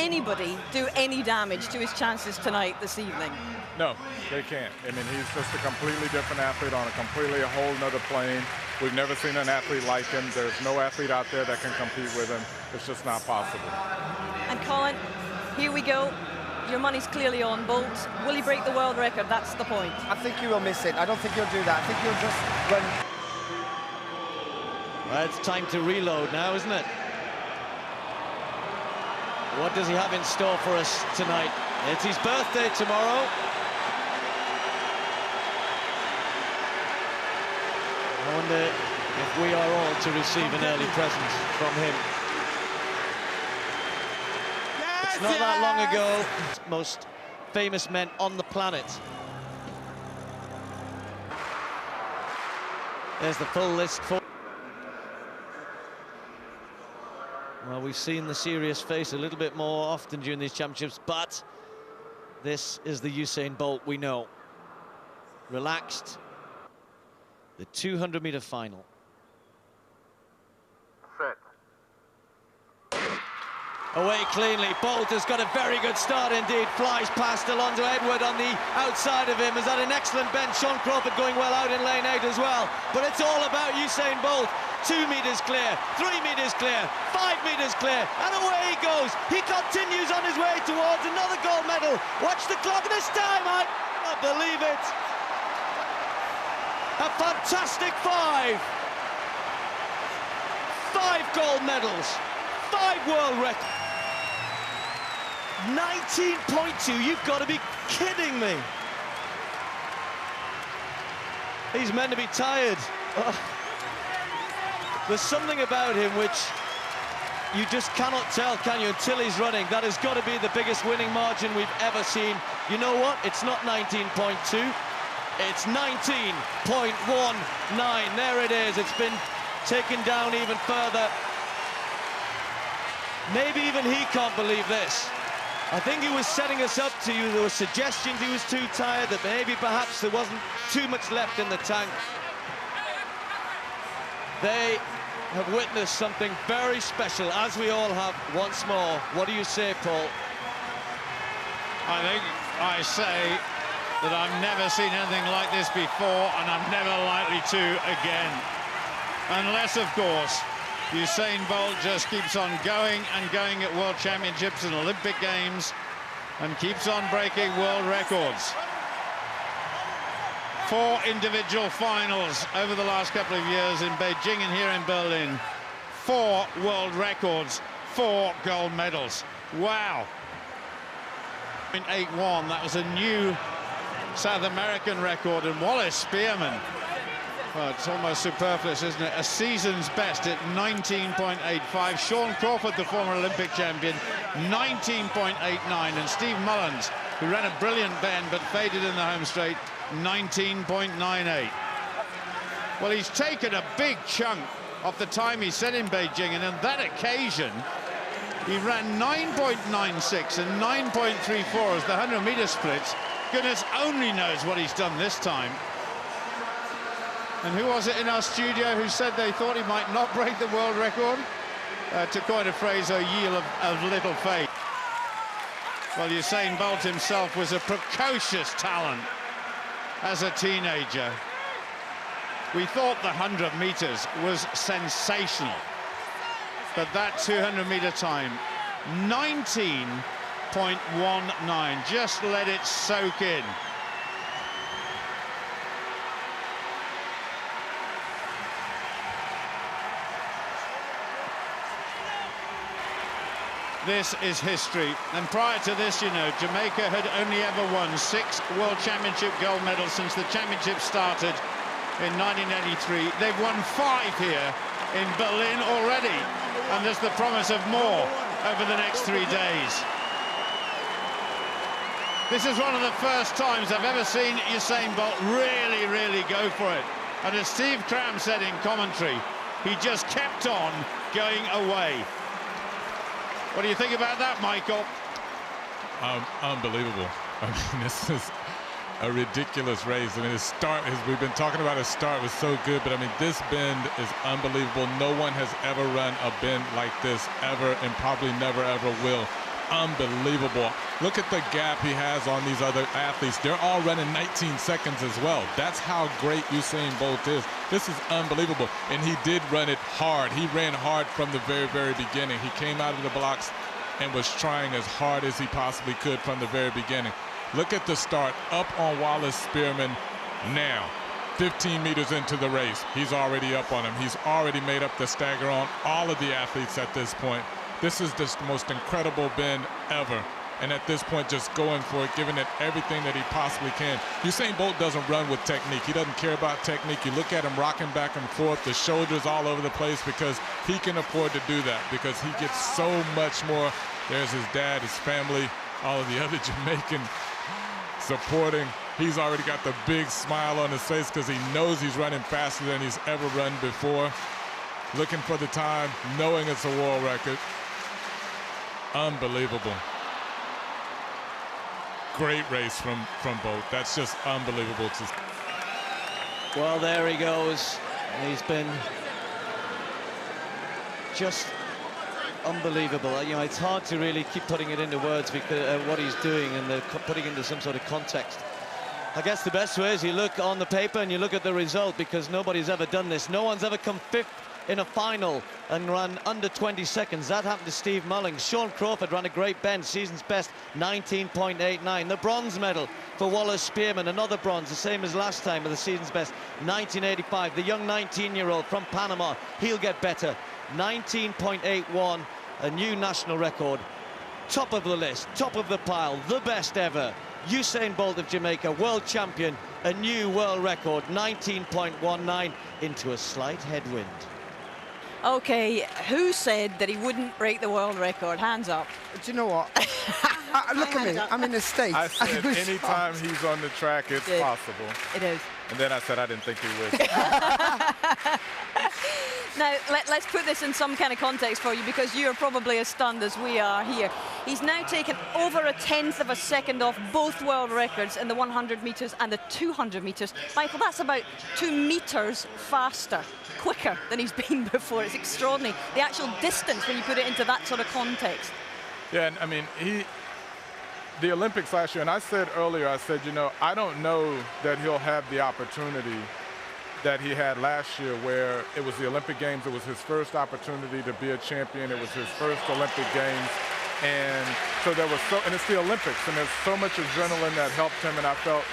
anybody do any damage to his chances tonight, this evening? No, they can't. I mean, he's just a completely different athlete on a completely whole nother plane. We've never seen an athlete like him. There's no athlete out there that can compete with him. It's just not possible. And Colin, here we go. Your money's clearly on Bolt. Will he break the world record? That's the point. I think he will miss it. I don't think he'll do that. I think he'll just run. Well, it's time to reload now, isn't it? What does he have in store for us tonight? It's his birthday tomorrow. I wonder if we are all to receive an early present from him. It's not that long ago, most famous men on the planet. There's the full list for... Well, we've seen the serious face a little bit more often during these championships, but this is the Usain Bolt we know. Relaxed. The 200-meter final. Set. Away cleanly. Bolt has got a very good start indeed. Flies past Alonso Edward on the outside of him. Has had an excellent bend. Sean Crawford going well out in lane 8 as well. But it's all about Usain Bolt. 2 meters clear, 3 meters clear, 5 meters clear, and away he goes. He continues on his way towards another gold medal. Watch the clock this time. I can't believe it. A fantastic 5. 5 gold medals, 5 world records. 19.2, you've got to be kidding me. He's meant to be tired. Oh. There's something about him which you just cannot tell, can you, until he's running. That has got to be the biggest winning margin we've ever seen. You know what? It's not 19.2. It's 19.19. There it is. It's been taken down even further. Maybe even he can't believe this. I think he was setting us up to you. There were suggestions he was too tired, that maybe perhaps there wasn't too much left in the tank. They have witnessed something very special, as we all have once more. What do you say, Paul? I think I say that I've never seen anything like this before, and I'm never likely to again. Unless, of course, Usain Bolt just keeps on going and going at World Championships and Olympic Games and keeps on breaking world records. 4 individual finals over the last couple of years in Beijing and here in Berlin. 4 world records, 4 gold medals. Wow. 8.81, that was a new South American record, and Wallace Spearman, well, it's almost superfluous, isn't it? A season's best at 19.85. Sean Crawford, the former Olympic champion, 19.89. And Steve Mullins, who ran a brilliant bend but faded in the home straight, 19.98. Well, he's taken a big chunk of the time he set in Beijing, and on that occasion, he ran 9.96 and 9.34 as the 100-meter splits. Goodness only knows what he's done this time. And who was it in our studio who said they thought he might not break the world record? To coin a phrase, a yield of little faith. Well, Usain Bolt himself was a precocious talent as a teenager. We thought the 100 meters was sensational, but that 200-meter time, 19.19, just let it soak in. This is history, and prior to this, you know, Jamaica had only ever won 6 World Championship gold medals since the championship started in 1983. They've won 5 here in Berlin already, and there's the promise of more over the next 3 days. This is one of the first times I've ever seen Usain Bolt really go for it. And as Steve Cram said in commentary, he just kept on going away. What do you think about that, Michael? Unbelievable. I mean, this is a ridiculous race. I mean, his start, we've been talking about his start, was so good, but I mean, this bend is unbelievable. No one has ever run a bend like this ever, and probably never ever will. unbelievable. Look at the gap he has on these other athletes. They're all running 19 seconds as well. That's how great Usain Bolt is. This is unbelievable. And he did run it hard. He ran hard from the very, very beginning. He came out of the blocks and was trying as hard as he possibly could from the very beginning. Look at the start, up on Wallace Spearman now. 15 meters into the race, he's already up on him. He's already made up the stagger on all of the athletes at this point. This is just the most incredible bend ever. And at this point, just going for it, giving it everything that he possibly can. Usain Bolt doesn't run with technique. He doesn't care about technique. You look at him rocking back and forth, the shoulders all over the place, because he can afford to do that, because he gets so much more. There's his dad, his family, all of the other Jamaican supporting. He's already got the big smile on his face because he knows he's running faster than he's ever run before. Looking for the time, knowing it's a world record. Unbelievable. Great race from Bolt. That's just unbelievable. Well, there he goes. He's been just unbelievable. You know, it's hard to really keep putting it into words because what he's doing and putting into some sort of context. I guess the best way is you look on the paper and you look at the result, because nobody's ever done this. No one's ever come fifth in a final and run under 20 seconds. That happened to Steve Mullings. Sean Crawford ran a great bend, season's best, 19.89. The bronze medal for Wallace Spearman, another bronze, the same as last time with the season's best, 1985. The young 19-year-old from Panama, he'll get better, 19.81, a new national record. Top of the list, top of the pile, the best ever. Usain Bolt of Jamaica, world champion, a new world record, 19.19, into a slight headwind. Okay, who said that he wouldn't break the world record? Hands up. Do you know what? Look at me, I'm in the States. I said anytime he's on the track, it's possible. It is. And then I said I didn't think he would. Now, let's put this in some kind of context for you, because you're probably as stunned as we are here. He's now taken over a 1/10 of a second off both world records in the 100 meters and the 200 meters. Michael, that's about 2 meters faster, quicker than he's been before. It's extraordinary. The actual distance, when you put it into that sort of context. Yeah, and I mean, the Olympics last year, and I said earlier, I said, you know, I don't know that he'll have the opportunity that he had last year, where it was the Olympic Games. It was his first opportunity to be a champion. It was his first Olympic Games. And so there was and it's the Olympics, and there's so much adrenaline that helped him, and I felt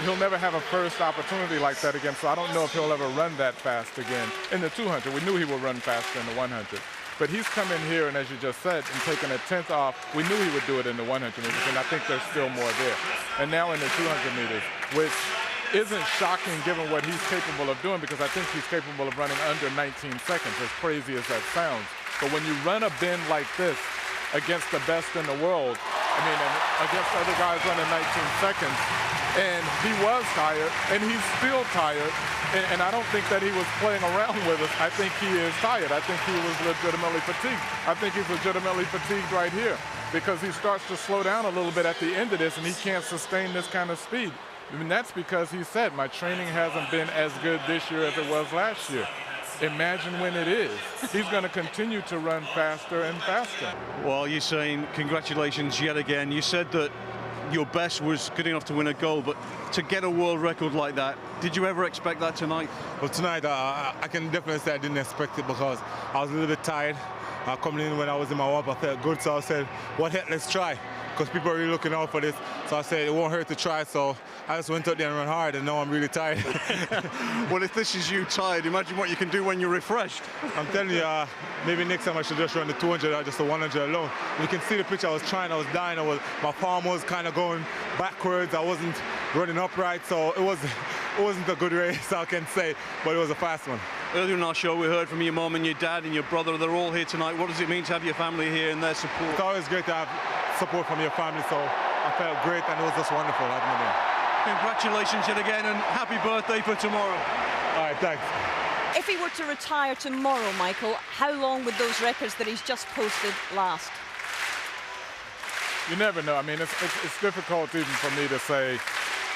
he'll never have a first opportunity like that again, so I don't know if he'll ever run that fast again. In the 200, we knew he would run faster in the 100. But he's come in here, and as you just said, and taken a 1/10 off. We knew he would do it in the 100 meters, and I think there's still more there. And now in the 200 meters, which isn't shocking given what he's capable of doing, because I think he's capable of running under 19 seconds, as crazy as that sounds. But when you run a bend like this against the best in the world, I mean, and against other guys running 19 seconds, and he was tired, and he's still tired, and I don't think that he was playing around with us. I think he is tired. I think he was legitimately fatigued. I think he's legitimately fatigued right here, because he starts to slow down a little bit at the end of this, and he can't sustain this kind of speed. I mean, that's because he said, my training hasn't been as good this year as it was last year. Imagine when it is. He's going to continue to run faster and faster. Well, Usain, congratulations yet again. You said that your best was good enough to win a gold, but to get a world record like that, did you ever expect that tonight? Well, tonight, I can definitely say I didn't expect it, because I was a little bit tired. Coming in when I was in my warm-up, I felt good, so I said, what the heck, let's try. Because people are really looking out for this. So I said it won't hurt to try, so I just went out there and ran hard, and now I'm really tired. Well, if this is you tired, imagine what you can do when you're refreshed. I'm telling you, maybe next time I should just run the 200 or just the 100 alone. You can see the picture. I was trying, I was dying. My palm was kind of going backwards. I wasn't running upright, so it wasn't a good race, I can say, but it was a fast one. Earlier in our show, we heard from your mom and your dad and your brother. They're all here tonight. What does it mean to have your family here and their support? It's always great to have support from your family, so I felt great, and it was just wonderful having them here. Congratulations yet again, and happy birthday for tomorrow. All right, thanks. If he were to retire tomorrow, Michael, how long would those records that he's just posted last? You never know. I mean, it's difficult even for me to say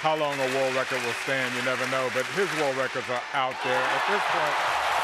how long a world record will stand. You never know. But his world records are out there. At this point,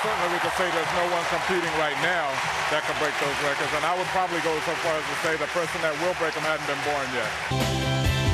certainly we could say there's no one competing right now that can break those records. And I would probably go so far as to say the person that will break them hadn't been born yet.